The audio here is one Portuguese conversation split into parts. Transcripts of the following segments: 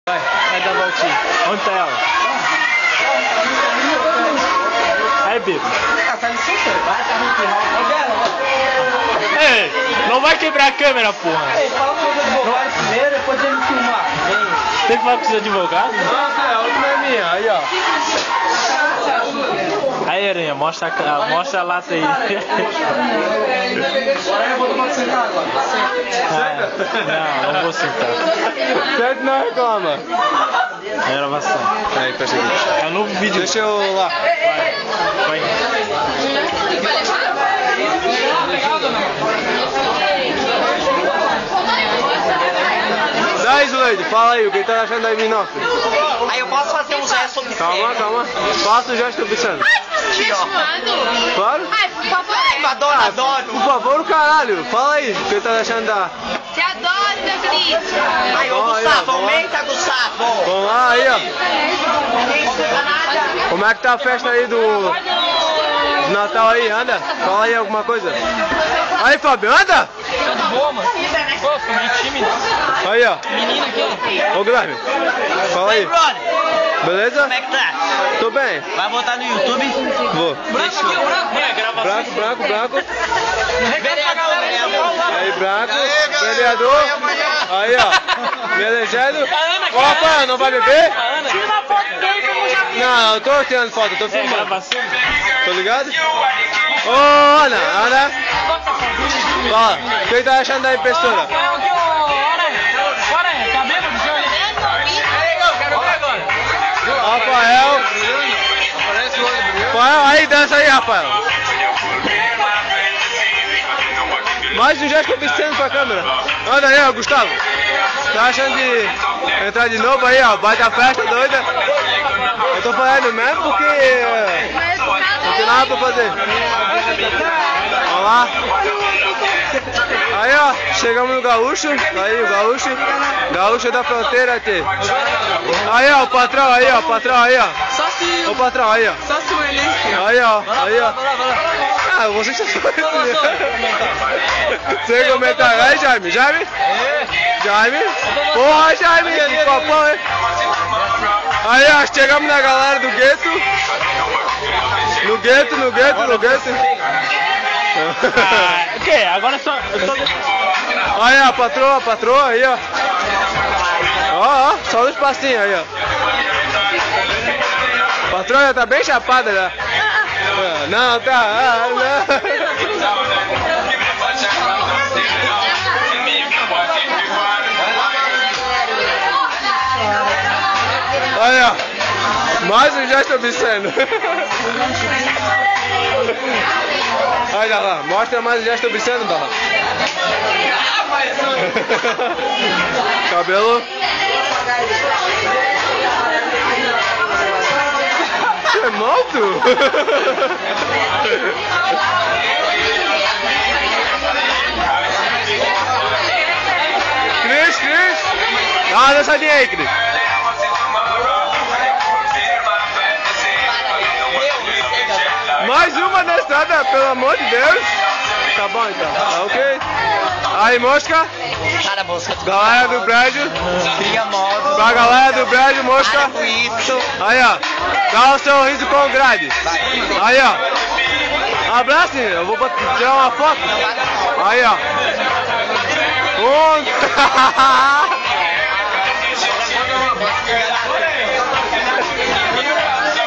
Vai dar a voltinha. Onde tá ela? Aí, Bico. Ei, não vai quebrar a câmera, porra. Ei, fala com os advogados primeiro, depois ele filmar. Tem que falar com os advogados? Nossa, a última é minha. Aí, ó. Aí, Aranha, mostra a lata aí. Agora eu vou tomar sentar agora. Não vou sentar. Certo, não reclama. É gravação. Aí, percebi. É um novo vídeo. Deixa eu lá. Vai. Daí, Zuleide, fala aí, o que tá achando da M9? Aí eu posso fazer um gesto sobre Calma. Faça o gesto obsceno. Claro. Ai, por favor. Adoro. Por favor, caralho. Fala aí, o que tá achando da... Te adoro, meu querido. Aí, ô Gustavo, aumenta, Gustavo. Vamos lá, aí, ó. Ninguém escuta nada. Como é que tá a festa aí do Natal aí? Anda? Fala aí alguma coisa. Aí, Fábio, anda! Tudo bom, mano? Pô, ficou meio tímido. Aí, ó. Menino aqui, ó. Ô, Guilherme, fala aí. Brother, Beleza? como é que tá? Tô bem. Vai botar no YouTube? Vou. Branco aqui, branco. É, gravação. Branco. Vereador. Aí, branco. Vereador. Aí, ó. Me elegendo. Ô, Rafael, não vai beber? Tira uma foto dele pra eu já ver. Não, eu tô tirando foto, eu tô É, filmando. gravação. Tô ligado? Ô, Ana. Fala, o que tá achando da impressora? Rafael, aí, dança aí, Rafael. Mais um gesto obsceno pra câmera. Anda aí, ó, Gustavo. Tá achando de entrar de novo aí, ó? Bate a festa doida. Eu tô falando mesmo porque não tem nada pra fazer. Olha lá. Aí, ó, chegamos no Gaúcho. Aí, o Gaúcho. Gaúcho da fronteira aqui. Aí, ó, o patrão aí, ó. Patrão aí, ó. O patrão aí, ó. Aí, ó. Ah, você já sabe. Sem comentário. Aí, Jaime. Jaime? Porra, Jaime. Que papão, hein? Aí, ó, chegamos na galera do gueto. No gueto. Ok, agora só... Aí, ó, a patroa, aí, ó. Ó, só no espacinho aí, ó. A patroa já tá bem chapada já. Não, tá. Não. Aí, ó. Mais um gesto obsceno. Aí, Darlan, mostra mais um gesto obsceno, Darlan. Cabelo. Você é morto? Cris. Dá uma dançadinha aí, Cris. Mais uma na estrada, pelo amor de Deus. Tá bom então, tá ok? Aí, mosca. Cara, mosca. Galera do prédio. Cria modo. Pra galera do prédio, mosca. Para com isso. Aí, ó. Dá um sorriso com grade. Aí, ó. Abraço, eu vou tirar uma foto. Aí, ó.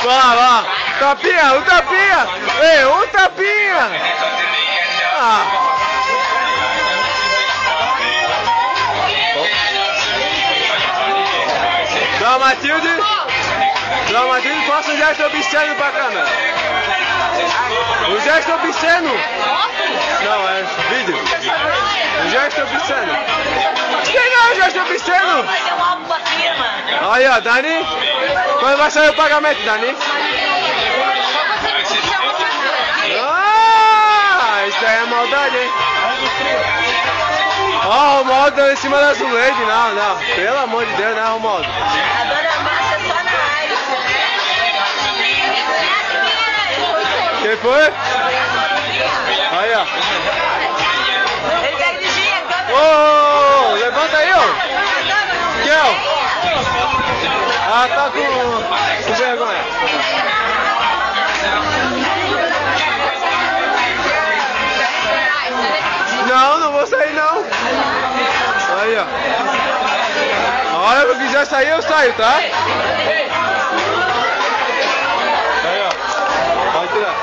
Vai lá. Tapinha, um tapinha. Ei, um tapinha. Ah. Dá Matilde, faça um gesto obsceno pra câmera. Um gesto obsceno. Não, é vídeo. Um gesto obsceno. Quem não é um gesto obsceno? Fazer um álbum pra firma. Aí, ó, Dani. Quando vai sair o pagamento, Dani? Ah, isso aí é maldade, hein? Ó, o Romualdo em cima da Zuleide. Não. Pelo amor de Deus, né, Romualdo? A dona Márcia só na área. Quem foi? Aí, ó. Ele quer dirigir a câmera. Ô, levanta aí, ó. Quem é? tá com vergonha. Não, não vou sair não. Aí, ó. A hora que eu quiser sair, eu saio, tá? Aí, ó. Pode tirar.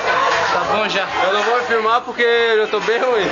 Tá bom já. Eu não vou filmar porque eu tô bem ruim.